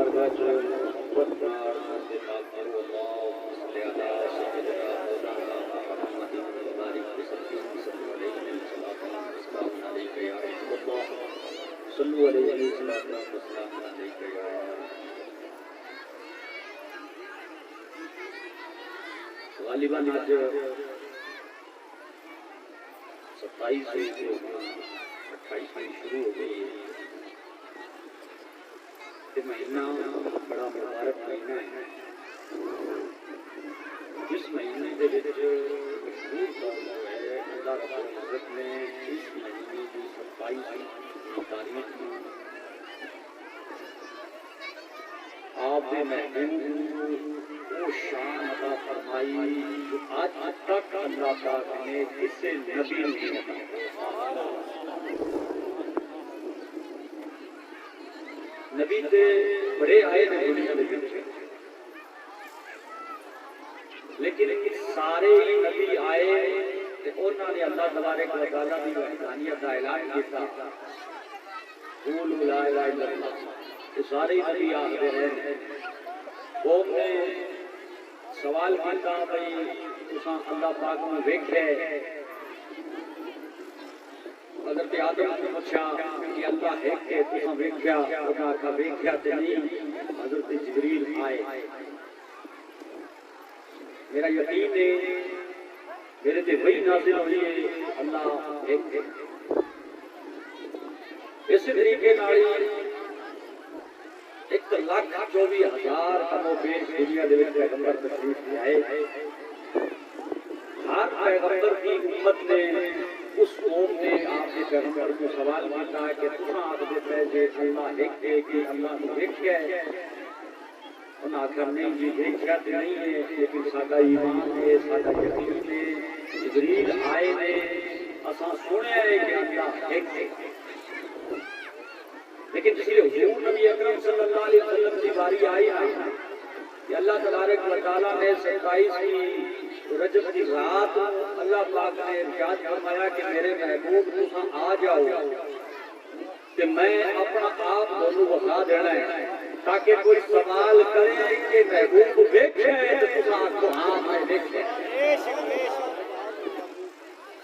بارگاہ چ محبت نال دعا کرو اللهم صل علی سیدنا مولانا محمد وبارک وسلم علیہ السلام علیکم یا رسول اللہ صلو علیہ السلام علیکم یا غالباً آج 27 سے 28 میں شروع ہو گئی ہے یہ مہینہ بڑا مبارک مہینہ ہے اس مہینے کے مشہور قول ہے اللہ رب العزت نے اس مہینے کی 27 تاریخ میں آپ محبوب وہ شان عطا فرمائی جو آج تک اللہ پاک نے کسی نبی نہیں عطا نبی تے بڑے آئے نے دنیا دے وچ لیکن سارے نبی آئے تے انہاں نے اللہ تبارک و تعالی دی وحدانیت دا اعلان کیتا قولوا لا الہ الا اللہ تے سارے نبی آخر ہیں قوم نے سوال کیتا بھئی تساں اللہ پاک نوں ویکھیا حضرت آدم نے پوچھا کہ اللہ ہے کہ تساں ویکھیا انہاں آکھا ویکھیا تے نہیں حضرت جبریل آئے میرا یقین ہے میرے تے وہی نازل ہوئی ہے اللہ ایک ہے اس طریقے نال 1,24,000 کم و بیش دنیا دے وچ پیغمبر تشریف لے آئے ہر پیغمبر کی امت نے اس قوم نے آپ کے پیغمبر کو سوال کیا کہ تساں آکھدے پے جے اللہ ایک ہے کہ اللہ نوں ویکھیا ہے انہاں آکھیا نہیں جی ویکھیا تے نہیں ہے لیکن ساڈا ایمان ہے ساڈا یقین ہے جبریل آئے نے اساں سنیا ہے کہ اللہ ایک ہے لیکن جس لیے حضور نبی اکرم صلی اللہ علیہ وسلم کی باری آئی کہ اللہ تبارک و تعالیٰ نے 27 کی رجب کی رات اللہ پاک نے ارشاد فرمایا کہ میرے محبوب تساں آ جاؤ کہ میں اپنا آپ تانوں وخا دینا ہے تاکہ کوئی سوال کرے کہ محبوب ویکھیا ہے تو تساں آکھو ہاں میں ویکھیا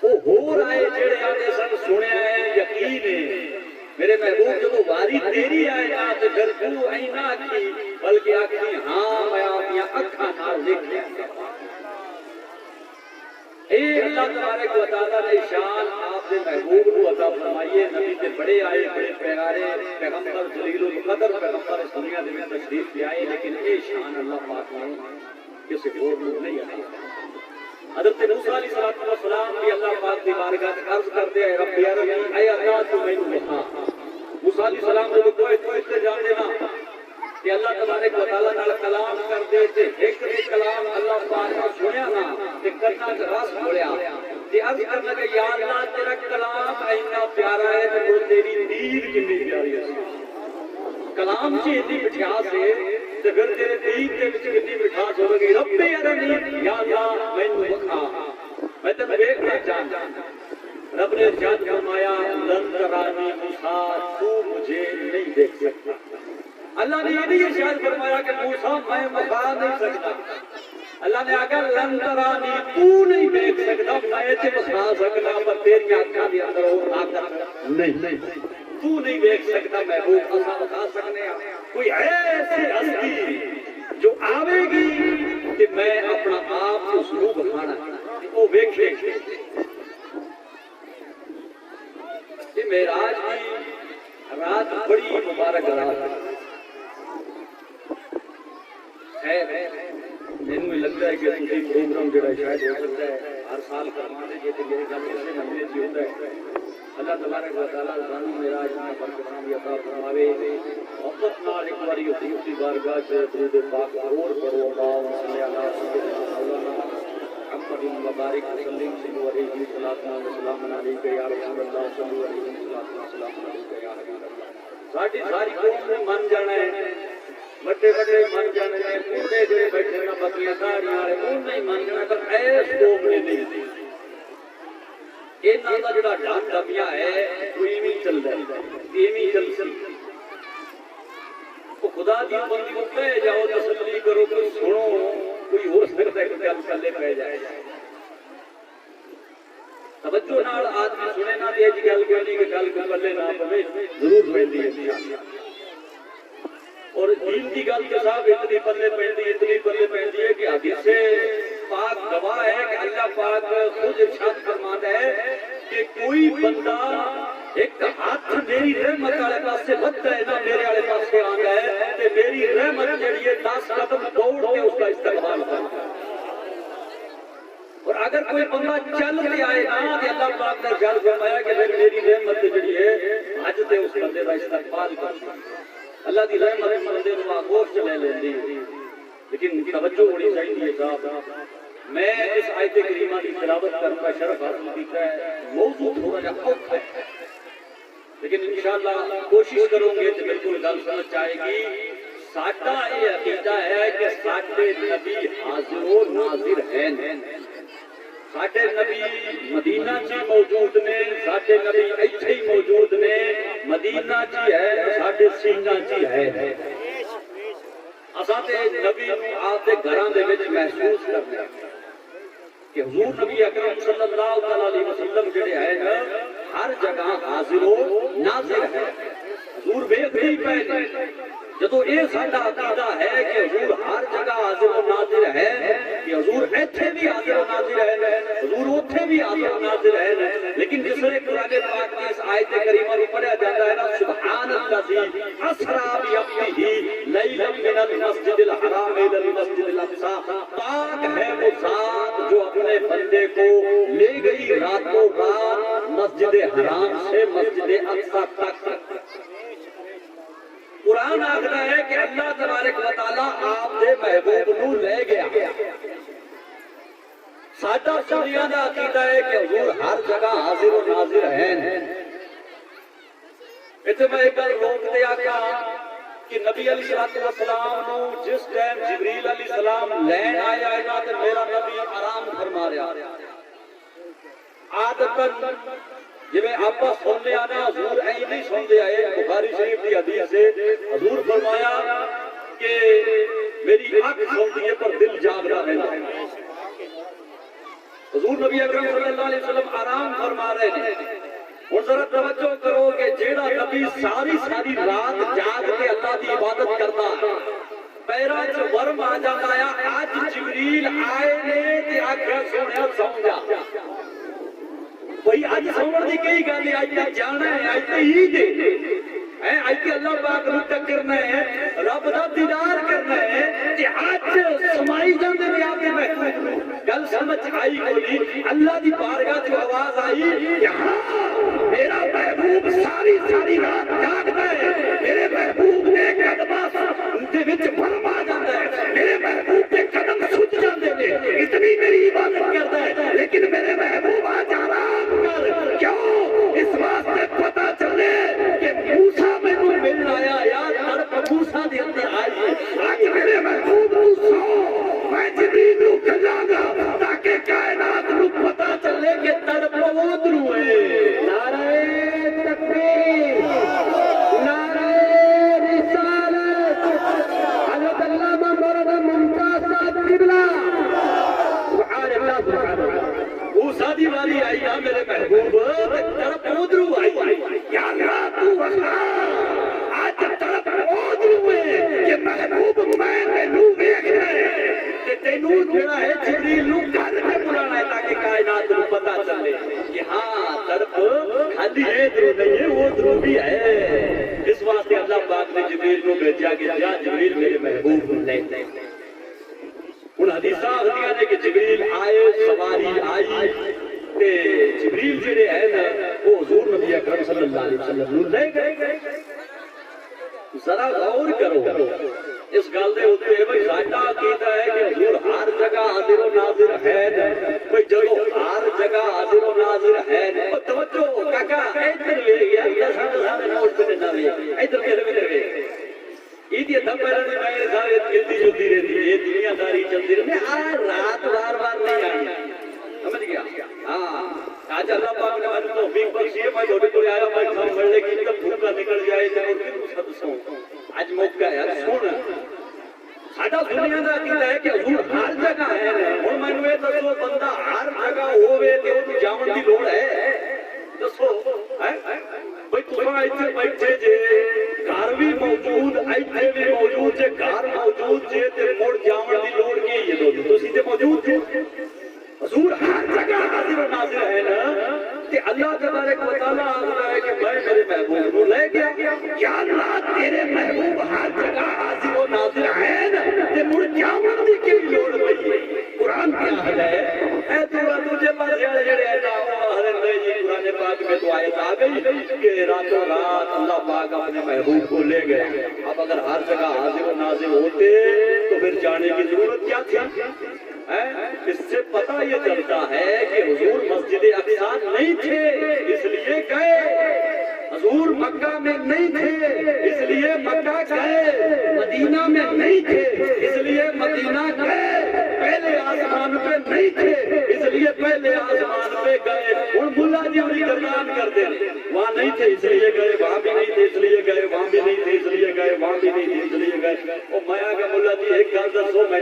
وہ ہو رہے جڑے آنے سن سنیا ہے یقین ہے میرے محبوب جب واری تیری آئے گا تو پھر تو اینا آکھی بلکہ آکھی ہاں میں اپنی اکھاں نال دیکھیا اے اللہ تبارک و تعالیٰ نے شان آپ کے محبوب کو عطا فرمائیے نبی کے بڑے آئے بڑے پیارے پیغمبر جلیل القدر پیغمبر اس دنیا میں تشریف لے آئے لیکن اے شان اللہ پاک نے کسی اور کو نہیں عطا حضرت موسیٰ علیہ السلام بھی اللہ پاک کی بارگاہ میں عرض کرتے ہیں رب ارنی اے اللہ تو میں نے کہا موسیٰ علیہ السلام نے کوئی تو جان دینا کہ اللہ تبارک و تعالیٰ نال کلام کر دے تے ایک بھی کلام اللہ پاک نے سنیا نا تے کرنا راس بولیا تے عرض کرنا کہ یا اللہ تیرا کلام اینا پیارا ہے تے تیری دید کتنی پیاری ہے کلام سے اتنی مٹھاس ہے تے پھر تیرے دید دے وچ کتنی مٹھاس ہوگی رب ارنی یا اللہ مینوں وکھا میں تے ویکھنا چاہتا رب نے ارشاد فرمایا لن ترانی موسیٰ تو مجھے نہیں دیکھ سکتا اللہ نے یہ نہیں ارشاد فرمایا کہ موسیٰ میں وکھا نہیں سکتا اللہ نے آگا لن ترانی تو نہیں دیکھ سکتا میں تے وکھا سکتا پر تیری آنکھاں دے اندر وہ طاقت نہیں تو نہیں دیکھ سکتا محبوب اساں وکھا سکنے کوئی ایسی ہستی جو آوے گی کہ میں اپنا آپ اس نو وکھانا وہ ویکھے یہ معراج کی رات بڑی مبارک رات ہے مینوں لگتا ہے کہ تسی پروگرام جڑا شاید ہو سکتا ہے ہر سال کروا دے جے تے میرے گھر میں مہینے سے ہوتا ہے اللہ تبارک و تعالیٰ سانو معراج میں برکتاں عطا فرماوے محبت نال ایک باری اسی بارگاہ سے درود پاک ضرور پڑھو اللہم صلی علی سیدنا مولانا محمد وبارک وسلم علیہ السلام علیکم یا رسول اللہ صلی اللہ علیہ وسلم علیکم یا حبیب اللہ ساری قوم نے من جانا ہے بڑے بڑے من جانے ہیں بوڑھے جڑے بیٹھے نا بکریاں داڑیاں والے وہ نہیں من جانا پر ایس قوم نے نہیں انہاں دا جڑا ڈھان ڈبیا ہے وہ ایویں چل رہا ہے ایویں چل تو خدا دی بندی کو پہ جاؤ تسلی کرو کہ سنو کوئی ہو سکتا ہے کہ گل پلے پہ جائے توجہ نال آدمی سنے نہ دے جی گل کرنی کہ گل کو پلے نہ پوے ضرور پیندی ہے اور دین کی گل کے صاحب اتنی پلے پیندی ہے کہ حدیث پاک گواہ ہے کہ اللہ پاک خود ارشاد فرماتا ہے کہ کوئی بندہ ایک ہاتھ میری رحمت والے پاس سے بدتا ہے نہ میرے والے پاس سے آتا ہے کہ میری رحمت جڑی ہے 10 قدم دوڑ کے اس کا استقبال کرتا ہے اور اگر کوئی بندہ چل کے آئے نا کہ اللہ پاک نے ارشاد فرمایا کہ میری رحمت جڑی ہے حج تے اس بندے کا استقبال کرتا ہے اللہ دی رحمت بندے نو آگوش چلے لیندی لیکن توجہ ہونی چاہیے صاحب میں اس آیت کریمہ کی تلاوت کرنے کا شرف حاصل کیتا ہے موضوع تھوڑا جا اوکھا ہے لیکن انشاءاللہ کوشش کروں گے تو بالکل گل سمجھ آئے گی ساڈا یہ عقیدہ ہے کہ ساڈے نبی حاضر و ناظر ہیں ساڈے نبی مدینہ چی موجود نے ساڈے نبی ایتھے ہی موجود نے مدینہ چی ہے ساڈے سینہ چی ہے اساں تے نبی نو آپ دے گھراں دے وچ محسوس کرنا کہ حضور نبی اکرم صلی اللہ علیہ وسلم جڑے ہیں نا ہر جگہ حاضر و ناظر ہے حضور ویکھدے ہی پئے نے جدو یہ ساڈا عقیدہ ہے کہ حضور ہر جگہ حاضر و ناظر ہے کہ حضور ایتھے بھی حاضر و ناظر ہے حضور اوتھے بھی حاضر و ناظر ہے لیکن جس نے قرآن پاک میں اس آیت کریمہ کو پڑھا جاتا ہے نا سبحان الذی اسری بعبدہ لیلا من المسجد الحرام الى المسجد الاقصی پاک ہے وہ ذات جو اپنے بندے کو لے گئی راتوں رات مسجد حرام سے مسجد اقصی تک قرآن آخر ہے کہ اللہ تبارک و تعالیٰ آپ دے محبوب نو لے گیا ساڈا سنیاں دا عقیدہ ہے کہ حضور ہر جگہ حاضر و ناظر ہیں اتنے میں ایک گل روک دے آقا کہ نبی علیہ السلام نو جس ٹائم جبریل علیہ السلام لین آیا ہے نا تے میرا نبی آرام فرما رہا عادتاً جب آپ سننے آنا حضور این نہیں سنتے آئے بخاری شریف کی حدیث سے حضور فرمایا کہ میری آنکھ سنتی ہے پر دل جاگ رہا ہے حضور نبی اکرم صلی اللہ علیہ وسلم آرام فرما رہے ہیں اور ذرا توجہ کرو کہ جیڑا نبی ساری رات جاگ کے اللہ کی عبادت کرتا پیرا چ ورم آ جاتا ہے آج جبریل آئے نے تے آکھیا سونیا سو جا بھئی آج سمجھ دی کئی گالی آج تے جانا ہے آج تے ہی دے آج تے اللہ پاک نو ٹکرنا ہے رب دا دیدار کرنا ہے کہ آج سمائی جاندے نے آپ میں گل سمجھ آئی کوئی اللہ دی بارگاہ جو آواز آئی یہاں میرا محبوب ساری رات جاگتا ہے میرے محبوب نے قدمہ دے وچ فرما جاتا ہے میرے محبوب کے قدم سج جاندے نے اتنی میری عبادت کرتا ہے لیکن میرے محبوب آج آرام کر کیوں اس واسطے پتہ چلے کہ موسیٰ میں کوئی مل آیا یار طرف موسیٰ دی اندر آئی آج میرے محبوب تو سو میں جبریل نو کھلا گا تاکہ کائنات نو پتہ چلے کہ طرف وہ درو ہے نعرہ تکبیر نعرہ رسالت حضرت علامہ مولانا ممتاز صاحب قبلہ سبحان اللہ سبحان اللہ موسیٰ دی والی آئی نا میرے محبوب طرف وہ درو آئی یا اللہ تو وقت آج طرف وہ درو ہے کہ محبوب میں نے نو بیک رہے کہ تینو جڑا ہے جبریل نو گھر میں بلانا ہے تاکہ کائنات نو پتہ چلے کہ ہاں طرف خالی ہے درو نہیں ہے وہ درو بھی ہے اس واسطے اللہ پاک نے جبریل نو بھیجا کہ جا جبریل میرے محبوب کو لے ان حدیثہ ہوتیاں نے کہ جبریل آئے سواری آئی تے جبریل جڑے ہیں نا وہ حضور نبی اکرم صلی اللہ علیہ وسلم نو لے گئے ذرا غور کرو اس گل دے اوتے بھئی ساڈا عقیدہ ہے کہ حضور ہر جگہ حاضر و ناظر ہے بھئی جدو ہر جگہ حاضر و ناظر ہے توجہ کاکا ادھر لے گیا سارے نوٹ تے نہ وے ادھر میرے ایدی دم پہلے میں سارے جلدی جلدی رہتی ہے دنیا داری چلتی رہتی ہے رات بار نہیں آئی سمجھ گیا ہاں آج اللہ پاک نے مجھے توفیق بخشی ہے میں چھوٹے کو آیا میں کھاؤں بڑھنے کی تب بھوکا نکل جائے جائے اور پھر اس حد سوں اج موقع ہے سن ساڈا دنیا دا عقیدہ ہے کہ حضور ہر جگہ ہے ہن مینوں یہ دسو بندہ ہر جگہ ہوے تے او جاون دی لوڑ ہے دسو بھئی تساں ایتھے بیٹھے جے گھر بھی موجود ایتھے بھی موجود جے گھر موجود جے تے مڑ جاون دی لوڑ کی ہے دو تسی تے موجود جے حضور ہر جگہ حاضر و ناظر ہے نا کہ اللہ تبارک و تعالیٰ آتا ہے کہ میں میرے محبوب کو لے گیا یا اللہ تیرے محبوب ہر جگہ حاضر و ناظر ہے نا تے مڑ جاون دی کی لوڑ پئی ہے قرآن کیا حل ہے اے تو تجھے پاس جڑے ہے نا حضرت جی قرآن پاک میں تو آیت آ گئی کہ راتوں رات اللہ پاک اپنے محبوب کو لے گئے اب اگر ہر جگہ حاضر و ناظر ہوتے تو پھر جانے کی ضرورت کیا تھی اس سے پتہ یہ چلتا ہے کہ حضور مسجد اقصی نہیں تھے اس لیے گئے حضور مکہ میں نہیں تھے اس لیے مکہ گئے مدینہ میں نہیں تھے اس لیے مدینہ گئے پہلے آسمان پہ نہیں تھے اس لیے پہلے آسمان پہ گئے اور ملا جی انہی گردان کر دیں وہاں نہیں تھے اس لیے گئے وہاں بھی نہیں تھے اس لیے گئے وہاں بھی نہیں تھے اس لیے گئے وہاں بھی نہیں تھے اس لیے گئے اور مایا کہ ملا جی ایک گل دسو میں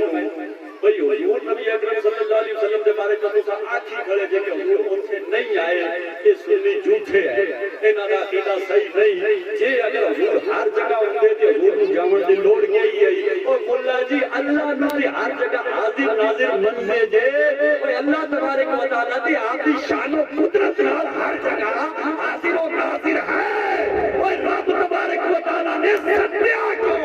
بھئی حضور نبی اکرم صلی اللہ علیہ وسلم کے بارے میں تساں آکھی کھڑے جے کہ حضور ان سے نہیں آئے یہ سنی جھوٹے ہیں انہاں دا عقیدہ صحیح نہیں جے اگر حضور ہر جگہ ہوندے تے حضور نوں جاون دی لوڑ کی ہے اور مولا جی اللہ نوں تے ہر جگہ حاضر ناظر مننے جے اوے اللہ تبارک و تعالی دی آپ دی شان و قدرت نال ہر جگہ حاضر و ناظر ہے اوے رب تبارک و تعالی نے سدیا کیوں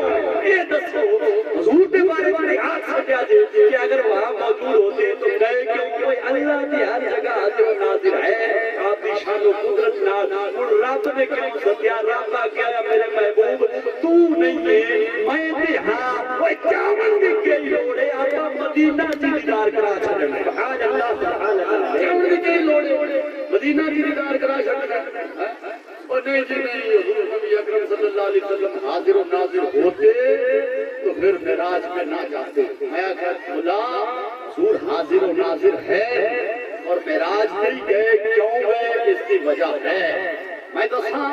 یہ دسو حضور دے بارے میں آکھ سکیا جے کہ اگر وہاں موجود ہوتے تو گئے کیوں کوئی اللہ کی ہر جگہ حاضر و ناظر ہے آپ کی شان و قدرت نال اور رب نے کیوں ستیا رب کیا میرے محبوب تو نہیں ہے میں تے ہاں وہ جاون دی کی لوڑ ہے آپ مدینہ دی دیدار کرا چھڈنا سبحان اللہ سبحان اللہ جاون دی کی لوڑ ہے مدینہ دی دیدار کرا چھڈنا اور نہیں جی نہیں حضور نبی اکرم صلی اللہ علیہ وسلم حاضر و ناظر ہوتے تو پھر معراج میں نہ جاتے میں کہ خدا حضور حاضر و ناظر ہے اور معراج نہیں گئے کیوں گئے اس کی وجہ ہے میں دساں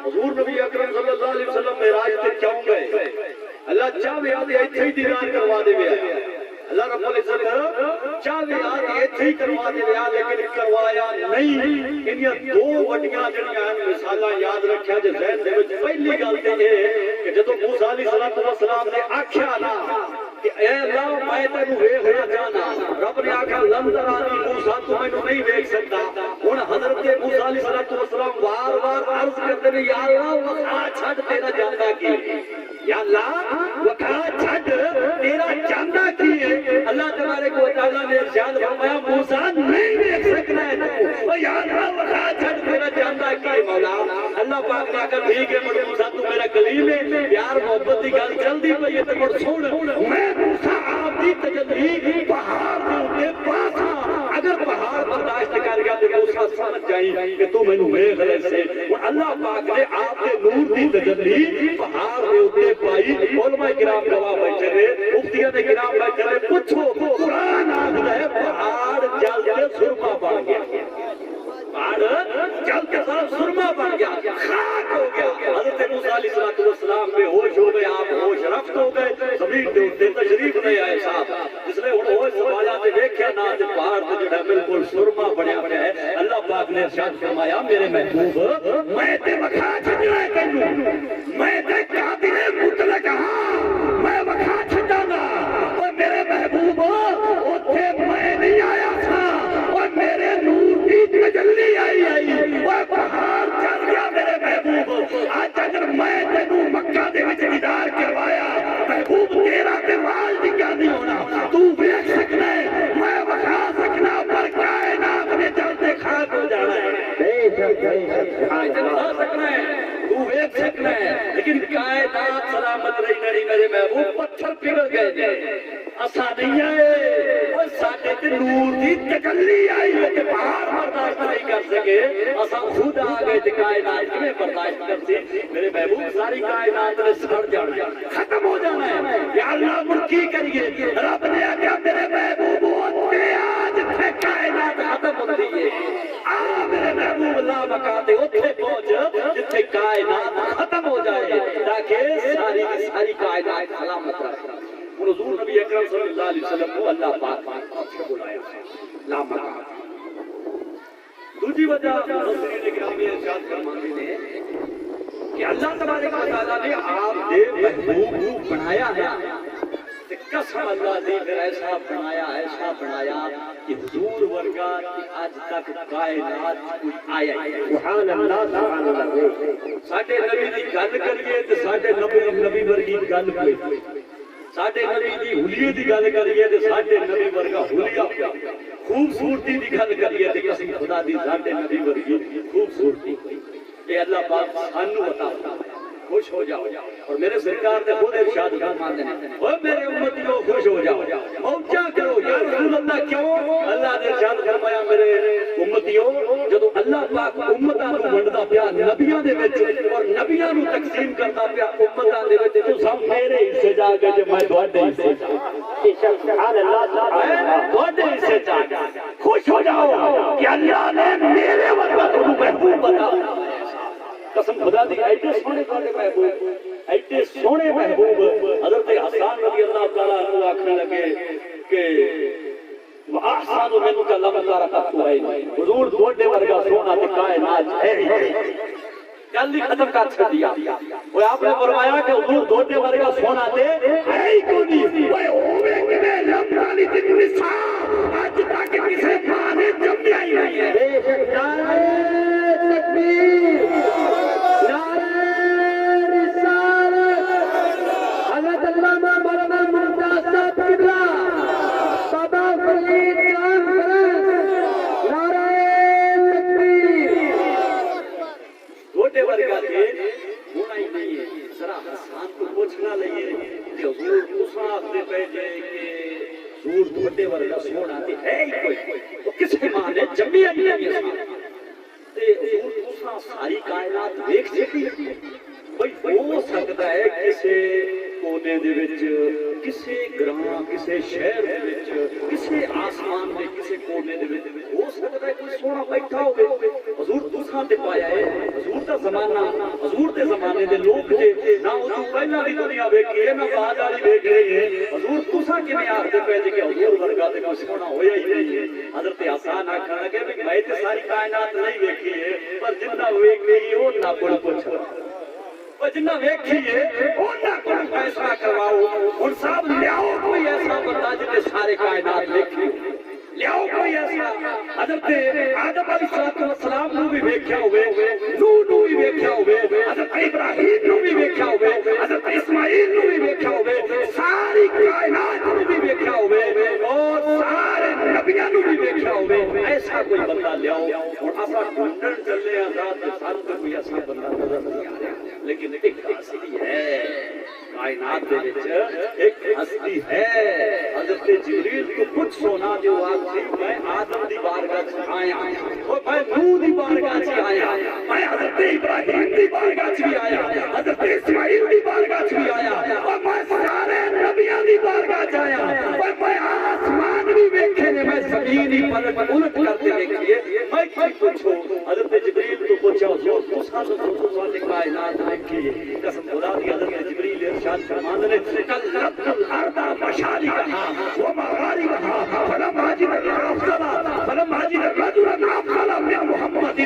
حضور نبی اکرم صلی اللہ علیہ وسلم معراج سے کیوں گئے اللہ چاہے آدھے ایتھے ہی دیدار کروا دے گیا اللہ رب العزت چاہے آدھے ایتھے ہی کروا دے گیا لیکن کروایا نہیں انہاں دو وڈیاں جڑیاں مثالاں یاد رکھیا جے ذہن دے وچ پہلی گل تے کہ جدوں موسیٰ علیہ السلام نے آکھیا نا کہ اے اللہ میں تینوں ویکھنا چاہنا رب نے آکھا لن ترانی موسیٰ تو مینوں نہیں ویکھ سکدا ہن حضرت موسیٰ علیہ السلام بار بار عرض کرتے نے یا اللہ وکھا چھڈ تیرا جاندا کی یا اللہ وکھا چھڈ تیرا جاندا کی ہے اللہ تبارک و تعالی نے ارشاد فرمایا موسیٰ نہیں دیکھ سکنا ہے تو یا اللہ وکھا چھڈ تیرا جاندا کی ہے مولا اللہ پاک نے کہا ٹھیک ہے مڑ موسیٰ تو میرا کلیم ہے پیار محبت دی گل چلدی پئی ہے تے مڑ سن میں موسیٰ آپ دی تجلی پہاڑ دے اوتے پاسا اگر پہاڑ برداشت کر گیا تے موسیٰ سمجھ جائیں کہ تو مینوں ویکھ لے سے اللہ پاک نے آپ دے نور دی تجلی پہاڑ دے اوتے پائی علماء کرام گواہ بیٹھے نے مفتیاں نے کرام بیٹھے نے پوچھو قرآن آکھدا ہے پہاڑ جل کے سرما بن گیا پہاڑ جل کے سرما بن گیا خاک ہو گیا حضرت موسیٰ علیہ السلام بے ہوش ہو گئے آپ ہوش رفت ہو گئے زمین دے اوتے تشریف نہیں آئے صاحب جس نے ہن ہوش سنبھالا تے ویکھیا نا تے پہاڑ تے جڑا بالکل سرما بنیا پیا ہے اللہ پاک نے ارشاد فرمایا میرے محبوب میں تے وکھا چھڈنا ہے تینوں میں تے قادر مطلق ہاں میں وکھا چھڈاں گا اور میرے محبوب اوتھے میں نہیں آیا تھا اور میرے نور دی تجلی آئی وہ پہاڑ چل گیا میرے محبوب آج اگر میں تینوں مکہ دے وچ دیدار کروایا محبوب تیرا تے وال ڈگا نہیں ہونا تو ویکھ سکنا ہے میں وکھا سکنا پر کائنات میں چلتے خاک ہو جانا ہے بے شک آ سکنا ہے تو ویکھ سکنا ہے لیکن کائنات سلامت رہی نہیں میرے محبوب پتھر پگھل گئے اساں نہیں آئے اور ساڈے تے نور دی تجلی آئی تے پہاڑ برداشت نہیں کر سکے اساں خود آ گئے تے کائنات کیویں برداشت کرتی میرے محبوب ساری کائنات نے سڑ جانا ختم ہو جانا ہے یا اللہ مڑ کی کریے رب نے آکھیا میرے محبوب اوتے آج تے کائنات ختم ہوندی ہے آ میرے محبوب اللہ مکا تے اوتھے پہنچ جتھے کائنات ختم ہو جائے تاکہ ساری کائنات سلامت رکھے. حضور نبی اکرم صلی اللہ علیہ وسلم کو اللہ پاک نے بلایا لا مقام. دوسری وجہ مفسرین گرامی ارشاد فرماتے ہیں کہ اللہ تبارک و تعالیٰ نے آپ دے محبوب کو بنایا ہے. قسم اللہ دی پھر ایسا بنایا کہ حضور ورگا آج تک کائنات کوئی آیا ہے. سبحان اللہ سبحان اللہ. ساڈے نبی دی گل کریے تے ساڈے نبی ورگی گل کوئی. ساڈے نبی دی حلیے دی گل کریے تے ساڈے نبی ورگا حلیہ. خوبصورتی دی گل کریے تے قسم خدا دی ساڈے نبی ورگی خوبصورتی. یہ اللہ پاک سانو عطا فرمایا. خوش ہو جاؤ. اور میرے سرکار نے خود ارشاد فرماتے ہیں او میرے امتیوں خوش ہو جاؤ موجہ کرو. یا رسول اللہ کیوں؟ اللہ نے ارشاد فرمایا میرے امتیوں جدو اللہ پاک امتاں نو ونڈدا پیا نبیاں دے وچ اور نبیاں نو تقسیم کردا پیا امتاں دے وچ تو سب میرے حصے جا کے تے میں تواڈے حصے جا. سبحان اللہ سبحان اللہ. تواڈے حصے جا کے خوش ہو جاؤ کہ اللہ نے میرے ورگا تانوں محبوب بنایا. قسم خدا دی ایڈے سونے تواڈے محبوب ایڈے سونے محبوب. حضرت حسان رضی اللہ تعالیٰ عنہ آکھنے لگے کہ وَأَحْسَنُ مِنْكَ لَمْ تَرَ قَطُّ عَيْنٌ. حضور تواڈے ورگا سونا تے کائنات ہے ہی. گل ہی ختم کر چھڈیا. وہ آپ نے فرمایا کہ حضور تواڈے ورگا سونا تے ہے ہی کوئی نہیں. اوئے ہوے کیویں لمبانی تے نثار اج تک کسے ماں نے جمیا ہی نہیں ہے. بے شک نعرہ تکبیر ساری کائنات دیکھ سکتی بھائی ہو سکتا ہے کسے کونے دے وچ کسے گراں کسے شہر دے وچ کسے آسمان دے کسے کونے دے وچ ہو سکتا ہے کوئی سونا بیٹھا ہوے. حضور تساں تے پایا ہے. حضور دا زمانہ حضور دے زمانے دے لوگ جے نہ او پہلا دی دنیا ویکھی ہے نہ بعد والی ویکھ رہی ہے. حضور تساں کیویں آکھدے پے جے کہ حضور ورگا تے کوئی سونا ہویا ہی نہیں ہے. حضرت حسان آکھن لگے کہ میں تے ساری کائنات نہیں ویکھی ہے پر جنہ ویکھ گئی او نہ کوئی پوچھ جنہ ویکھیے انہاں کو فیصلہ کرواؤ. ہن صاحب لیاؤ کوئی ایسا بندہ جنے سارے کائنات ویکھی. لیاؤ کوئی ایسا حضرت آدم علیہ السلام نو بھی ویکھیا ہوئے نوح نو بھی ویکھیا ہوئے حضرت ابراہیم نو بھی ویکھیا ہوئے حضرت اسماعیل نو بھی ویکھیا ہوئے ساری کائنات نو بھی ویکھیا ہوئے اور سارے نبیاں نو بھی ویکھیا ہوئے. ایسا کوئی بندہ لیاؤ. اور اپنا ڈھونڈن چلے آزاد سارے کوئی ایسا بندہ نظر نہیں آ رہا. لیکن ایک ہستی ہے کائنات دے وچ ایک ہستی ہے. حضرت جبریل کو کچھ سونا جو آخری میں آدم دی بارگاہ چ آیا اور میں نوح دی بارگاہ چ آیا میں حضرت ابراہیم دی بارگاہ چ بھی آیا حضرت اسماعیل دی بارگاہ چ بھی آیا اور میں سارے نبیاں دی بارگاہ چ آیا اور میں آسمان بھی ویکھے نے میں زمین ہی پلٹ الٹ کرتے دیکھیے. میں کی پوچھو حضرت جبریل کو پوچھا حضور تساں تو کائنات دیکھی. قسم خدا دی حضرت جبریل ارشاد فرماندے نے کلت الارض مشارقها ومغاربها فلم اجد رجلا افضل من محمد.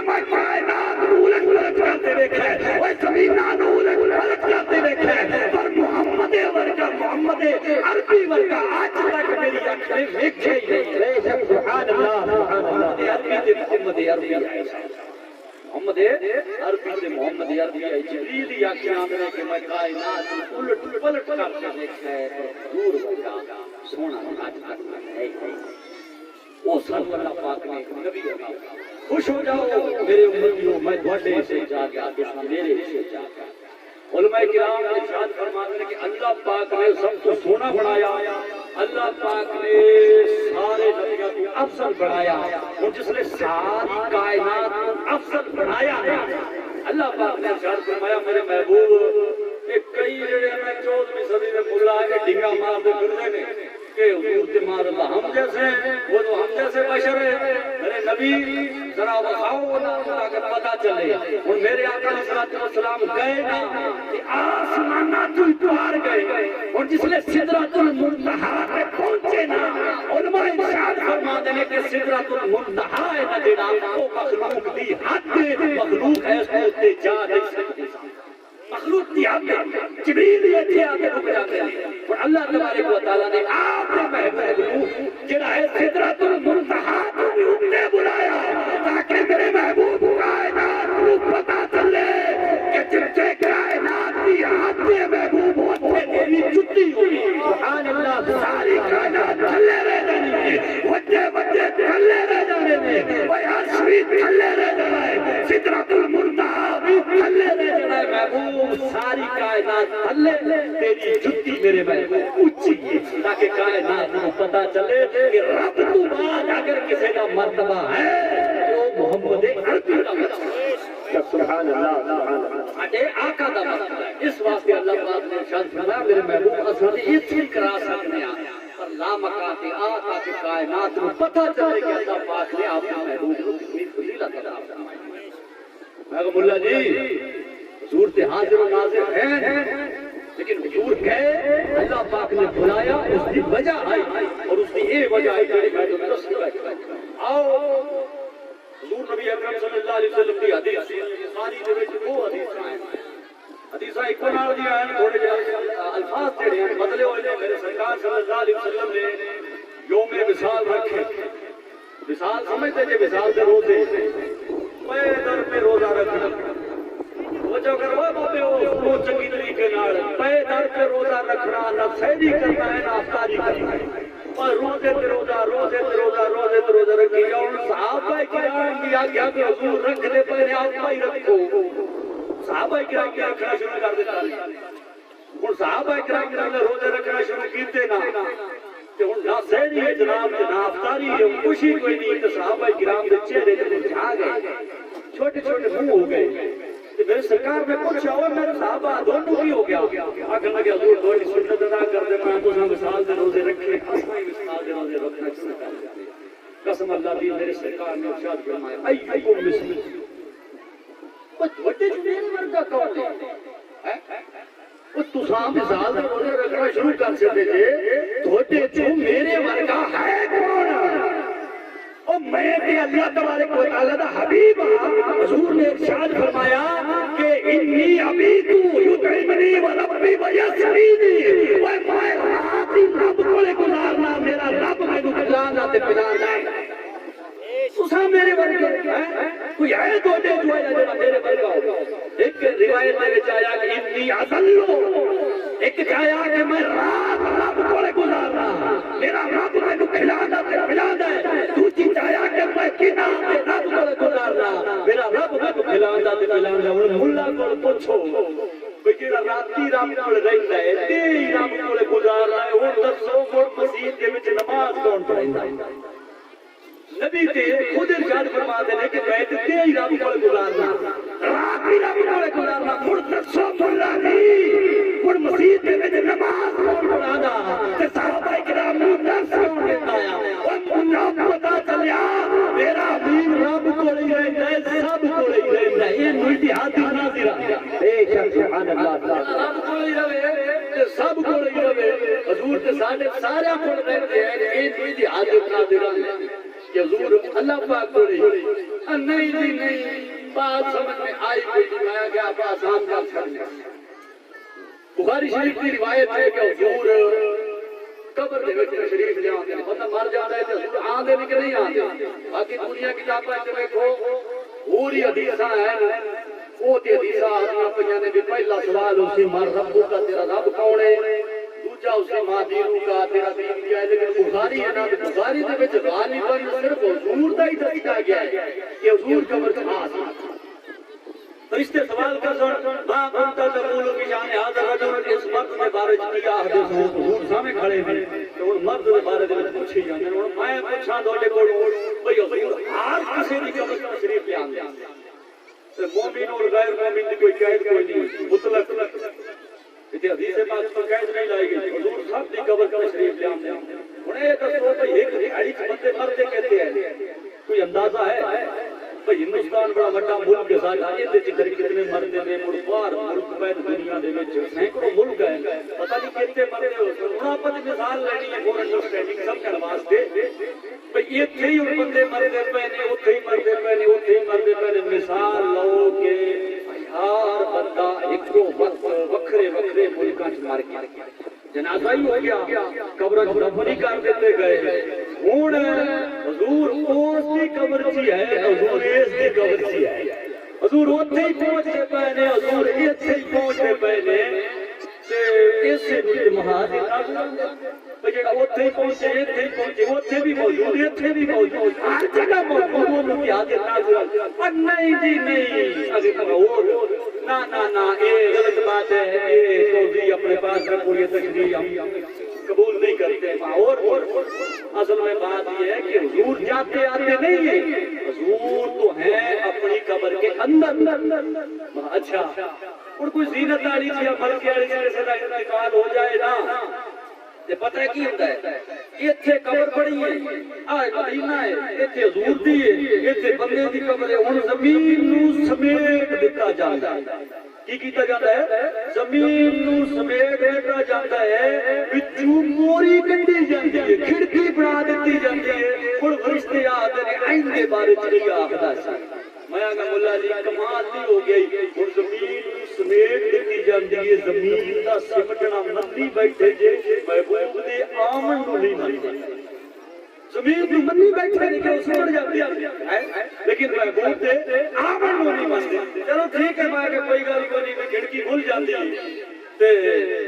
میں کائنات الٹ کرتے دیکھے وہ زمین الٹ کرتے دیکھے پر محمد ورگا محمد عربی ورگا آج تک میری آنکھ نے دیکھے ہی نہیں. سبحان اللہ سبحان اللہ. عربی تے محمد عربی آئے محمد عربی سے محمد عربی آئی. جبریل ہی آنکھیں آندھنے کہ میں کائنات الٹ پلٹ کر کے دیکھا ہے پر دور ورگا سونا آج تک ہے. وہ صلی اللہ پاک نے نبی عطا. خوش ہو جاؤ میرے امتیوں میں تواڈے سے جا کے آگے میرے سے جا کے. علماء کرام ارشاد فرماتے ہیں کہ اللہ پاک نے سب کو سونا بنایا. اللہ پاک نے سارے نبیوں کو افضل بنایا. اور جس نے ساری کائنات افضل بنایا ہے اللہ پاک نے ارشاد فرمایا میرے محبوب ایک کئی جڑے میں 14ویں صدی میں ملا کے ڈنگا مار دے پھردے نے کہ حضور تمہار اللہ ہم جیسے وہ تو ہم جیسے بشر ہے میرے نبی ذرا بخاؤ نا تاکہ پتہ چلے اور میرے آقا علیہ السلام گئے نا کہ آسمانات پار گئے اور جس نے سدرۃ المنتہا پہ پہنچے نا علماء ارشاد فرما دے کہ سدرۃ المنتہا ہے نا جڑا وہ مخلوق دی حد مخلوق ہے اس تے جا نہیں سکتی مخلوق دی حد جبریل یہ آتے رک جاتے ہیں اور اللہ تبارک و تعالیٰ نے آپ نے محبوب کو جڑا ہے سدرۃ المنتہا نے بلایا تاکہ میرے محبوب کائنات کو پتہ چلے کہ جب سے کائنات کی حد میں محبوب ہوتے تیری جتی ہوئی سبحان اللہ ساری کائنات تھلے رہ جانے وجہ وجہ تھلے رہ جانے عرشی تھلے رہ جانے سدرۃ المنتہا بھی تھلے رہ جانے محبوب ساری کائنات تھلے تیری جتی میرے محبوب اونچی ہے تاکہ کائنات کو پتہ چلے کہ رب تو بعد اگر کسی کا مرتبہ ہے تو محمد عربی کا مرتبہ ہے سبحان اللہ سبحان اللہ اٹے آقا دا مرتبہ ہے اس واسطے اللہ پاک نے ارشاد فرمایا میرے محبوب اصل اتنی کرا سکتے ہیں پر لا مکاتے آقا کی کائنات کو پتہ چلے کہ اللہ پاک نے آپ کے محبوب کو کتنی فضیلت عطا فرمائی میں کہا مولا جی حضور تے حاضر و ناظر ہیں لیکن حضور گئے اللہ پاک نے بلایا اس کی وجہ آئی اور اس کی یہ وجہ آئی جڑی میں تو درست آؤ حضور نبی اکرم صلی اللہ علیہ وسلم کی حدیث ساری دے وچ وہ حدیثاں ہیں حدیثاں ایک نال دی ہیں تھوڑے جہے الفاظ جڑے ہیں بدلے ہوئے نے میرے سرکار صلی اللہ علیہ وسلم نے یوم وصال رکھے وصال سمجھتے جے وصال دے روزے پے در پہ روزہ رکھنا وہ جو کرو بابے وہ چنگی طریقے نال پے در پہ روزہ رکھنا نہ سحری کرنا ہے نہ افطاری کرنا ہے اور روزے تے روزہ روزے تے روزہ روزے تے روزہ رکھی جاؤ صحابہ کرام کی آگیا کہ حضور رکھ دے پہلے آپ ہی رکھو صحابہ کرام کی رکھنا شروع کر دیتا ہوں صحابہ کرام نے روزے رکھنا شروع کیتے نا کہ ہن نہ سحری ہے جناب نہ افطاری ہے خوشی کوئی نہیں تو صحابہ کرام دے چہرے تے مرجھا گئے چھوٹے چھوٹے منہ ہو گئے میرے سرکار نے پوچھا ہوئے میرے صحابہ دونوں کی ہو گیا آخر لگے حضور دوڑی سنت ادا کر دے میں تو مثال دے روزے رکھے مثال دے روزے رکھنا شروع کر دیا قسم اللہ دی میرے سرکار نے ارشاد فرمایا ایکم مسلم بڑے جو میرے ورگا کون ہے وہ تساں مثال دے روزے رکھنا شروع کر سکتے جے تھوڑے جو میرے ورگا ہے کون اور میں بھی اللہ تبارک و تعالیٰ دا حبیب حضور نے ارشاد فرمایا کہ انی ابیتو یطعمنی و ربی و یسقینی و میں راتی رب کولے گزارنا میرا رب میں کو کھلانا تے پلانا تساں میرے ورگے کوئی ہے تو دے جو ہے جو میرے ورگا ہو ایک روایت میں آیا کہ انی اذلو ایک آیا کہ میں رات رب کولے گزارنا میرا رب میں کو کھلانا تے پلانا دوسری آیا کہ میں کنا رب کولے گزارنا میرا رب میں کو کھلانا تے پلانا ملا کول پوچھو بھئی جڑا راتی رب کول رہندا ہے تے رب کولے گزارنا ہے ہن دسو مڑ مسجد دے وچ نماز کون پڑھیندا ہے نبی تے خود ارشاد فرماتے ہیں کہ میں تے ہی رب کول گزارنا راتی رب کول گزارنا مڑ دسو مولا جی مڑ مسجد دے وچ نماز کون پڑھانا تے صحابہ کرام نوں درس کون دیندا ہے او منا پتہ چلیا میرا حبیب رب کول ہی رہندا ہے سب کول ہی رہندا ہے یہ اتحاد ناظر بے شک سبحان اللہ رب کول ہی رہے تے سب کول ہی رہے حضور تے سارے کول رہندے ہیں یہ اتحاد ناظر کہ حضور اللہ پاک کو نہیں جی نہیں بات سمجھ میں آئی کوئی دکھایا گیا آپ آسان کا چھڑنے بخاری شریف کی روایت ہے کہ حضور قبر دے وچ شریف لے آتے ہیں بندہ مر جاتا ہے تو حضور آندے بھی کہ نہیں آتے باقی دنیا کی کتاباں وچ دیکھو پوری حدیثاں ہیں وہ تے حدیثاں آدیاں پئیاں نے بھی پہلا سوال اس سے مر رب کا تیرا رب کون ہے دوسرا اس سے ماں دینوں کا تیرا دین کیا ہے لیکن بخاری ہے نا بخاری دے وچ غالباً صرف حضور دا ہی دسیا گیا ہے کہ حضور قبر کے پاس فرشتے سوال کر سن ماں کنت تقول کی شان حاضر رجل اس مرد کے بارے میں کیا حدیث ہے حضور سامنے کھڑے ہیں تو ان مرد کے بارے میں پوچھی جاندے ہیں میں پوچھاں دوڑے کول بھئی حضور ہر کسی دی قبر تشریف لے آندے ہیں مومن اور غیر مومن دی کوئی قید کوئی نہیں مطلق یہ حدیث پاک تو قید نہیں لائی گئی حضور سب دی قبر تشریف لے آندے ہیں یہ دسو بھائی ایک دہاڑی بندے مرتے کہتے ہیں کوئی اندازہ ہے بھائی ہندوستان بڑا بڑا ملک ہے سارا یہ کتنے مرتے ہیں باہر ملک پہ دنیا دے وچ سینکڑوں ملک ہیں پتہ نہیں کتنے مرتے ہو ہن آپ دی مثال لینی ہے فور انڈرسٹینڈنگ سمجھن واسطے بھائی ایتھے ہی بندے مرتے پے نے اوتھے ہی مرتے پے نے اوتھے ہی مرتے پے نے مثال لو کہ ہر بندہ ایکو وقت وکھرے وکھرے ملکاں چ مر گیا جنازہ ہی ہو گیا قبر دفن کر دیتے گئے ہن حضور اس کی قبر چ ہے حضور اس کی قبر چ ہے حضور اوتھے ہی پہنچے پے نے حضور ایتھے ہی پہنچے پے نے تے اس مہاد جڑا اوتھے ہی پہنچے ایتھے ہی پہنچے اوتھے بھی موجود ایتھے بھی موجود ہر جگہ موجود ہو کیا دیتا نہیں جی نہیں اگر اور نا نا نا یہ غلط بات ہے یہ توضیح اپنے پاس رکھو یہ تشریح ہم قبول نہیں کرتے اور اصل میں بات یہ ہے کہ حضور جاتے آتے نہیں ہیں حضور تو ہیں اپنی قبر کے اندر اچھا اور کوئی زینت والی یا ملکے والی سے انتقال ہو جائے نا پتہ ہے کی ہوتا ہے ایتھے قبر پڑی ہے مدینہ ہے ایتھے حضور دی ہے ایتھے بندے دی قبر ہے ہن زمین نو سمیٹ دتا جاندا ہے کی کیتا جاتا ہے زمین نو سمیٹ دتا جاتا ہے وچوں موری کڈی جاندی ہے کھڑکی بنا دتی جاندی ہے ہن فرشتے آتے نے آئندے بارے چ نہیں آکھدا سی میں آگا مولا جی کمال نہیں ہو گئی ہن زمین سمیٹ دتی جاندی ہے زمین دا سمٹنا مندی بیٹھے جے محبوب دے آمن نو نہیں منتے زمین نو منی بیٹھے نہیں کہ سمٹ جاتی ہے لیکن محبوب دے آمن نو نہیں منتے چلو ٹھیک ہے میں کہ کوئی گل کوئی نہیں کھڑکی کھل جاتی ہے تے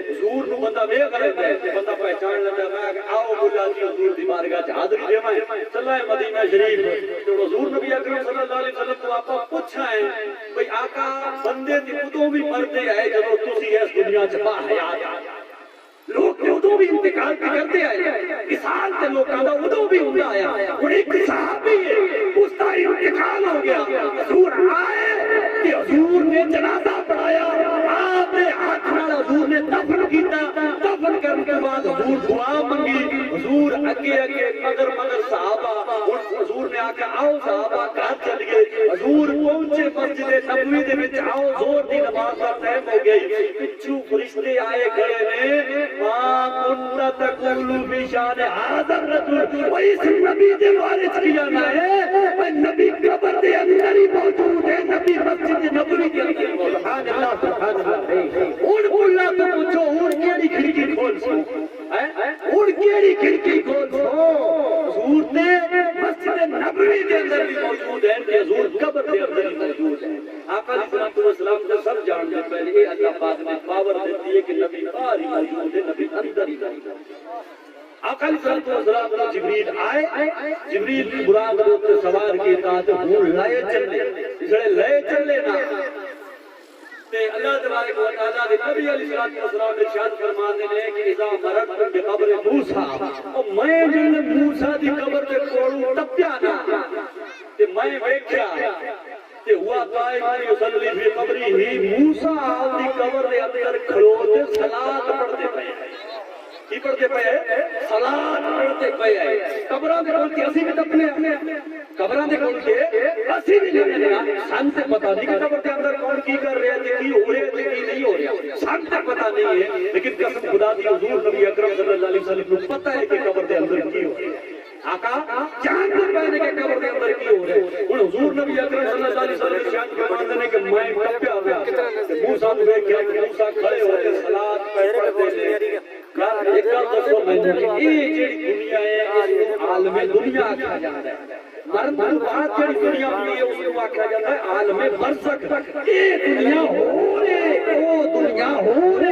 حضور نو بندہ ویکھ لیندا ہے تے بندہ پہچان لیندا ہے میں کہ آؤ مولا جی حضور دی بارگاہ چ حاضری دیواں چلے مدینہ شریف تے حضور نبی اکرم صلی اللہ علیہ وسلم کو آپا پوچھا ہے بھئی آقا بندے دی ادوں بھی مردے ہے جدوں تسی اس دنیا چ با حیات لوگ ادوں بھی انتقال کرتے آئے کسان تے لوکاں دا ادوں بھی ہوندا آیا ہن ایک صحابی ہے اس دا انتقال ہو گیا حضور آئے کہ حضور نے جنازہ پڑھایا آپ نے ہاتھ نال حضور نے دفن کیتا دفن کرنے کے بعد حضور دعا منگی حضور اگے اگے مگر صحابہ حضور نے آکھا آؤ صحابہ گھر چل گئے حضور پہنچے مسجد نبوی دے وچ آؤ زور دی نماز دا ٹائم ہو گئی پچھو فرشتے آئے کھڑے نے ما كنت تقول بشان هذا الرجل وإس نبی دے وارث کیا نہ ہے نبی قبر دے اندر ہی موجود ہے نبی مسجد نبوی کے اندر سبحان اللہ اور بولا تو پوچھو اور کیڑی کھڑکی کھول سو اور کیڑی کھڑکی کھول سو حضور نے مسجد نبوی کے اندر بھی موجود ہے کہ حضور قبر دے اندر ہی موجود ہے آقا علیہ السلام کو سب جانتے پہلے یہ اللہ پاک نے پاور دیتی ہے کہ نبی باہر ہی موجود ہے نبی اندر ہی آقا علیہ السلام کو جبریل آئے جبریل کی براد روتے سوار کی اطاعت ہوں لائے چلے نا تے اللہ تبارک و تعالی دے نبی علیہ السلام نے ارشاد فرماتے ہیں کہ اذا مرت بقبر موسی او میں جن موسی دی قبر تے کولوں ٹپیا نا تے میں ویکھیا تے ہوا قائم یصلی فی قبری ہی موسی دی قبر دے اندر کھلو تے صلاۃ پڑھتے پئے کی پڑھتے پئے صلاۃ پڑھتے پئے قبراں دے کول اسی بھی ٹپنے قبراں دے کول کے اسی بھی جانے سن تے پتہ نہیں کہ قبر دے اندر کون کی کر رہا ہے کی ہو رہا ہے کی نہیں ہو رہا سن تے پتہ نہیں ہے لیکن قسم خدا دی حضور نبی اکرم صلی اللہ علیہ وسلم کو پتہ ہے کہ قبر دے اندر کی ہو رہا ہے آقا جانتے پہنے کے قبر دے اندر کی ہو رہا ہے اور حضور نبی اکرم صلی اللہ علیہ وسلم شان کے ماندنے کہ میں ٹپیا ہوا موسیٰ نے کیا کہ موسیٰ کھڑے ہوتے صلاۃ پڑھتے ہیں ایک گل دسو میں یہ جڑی دنیا ہے عالم دنیا آکھا جاندا ہے مرن تو بعد جڑی دنیا ہوندی ہے اس کو آکھا جاندا ہے عالم برزخ یہ دنیا ہو رہے او دنیا ہو رہے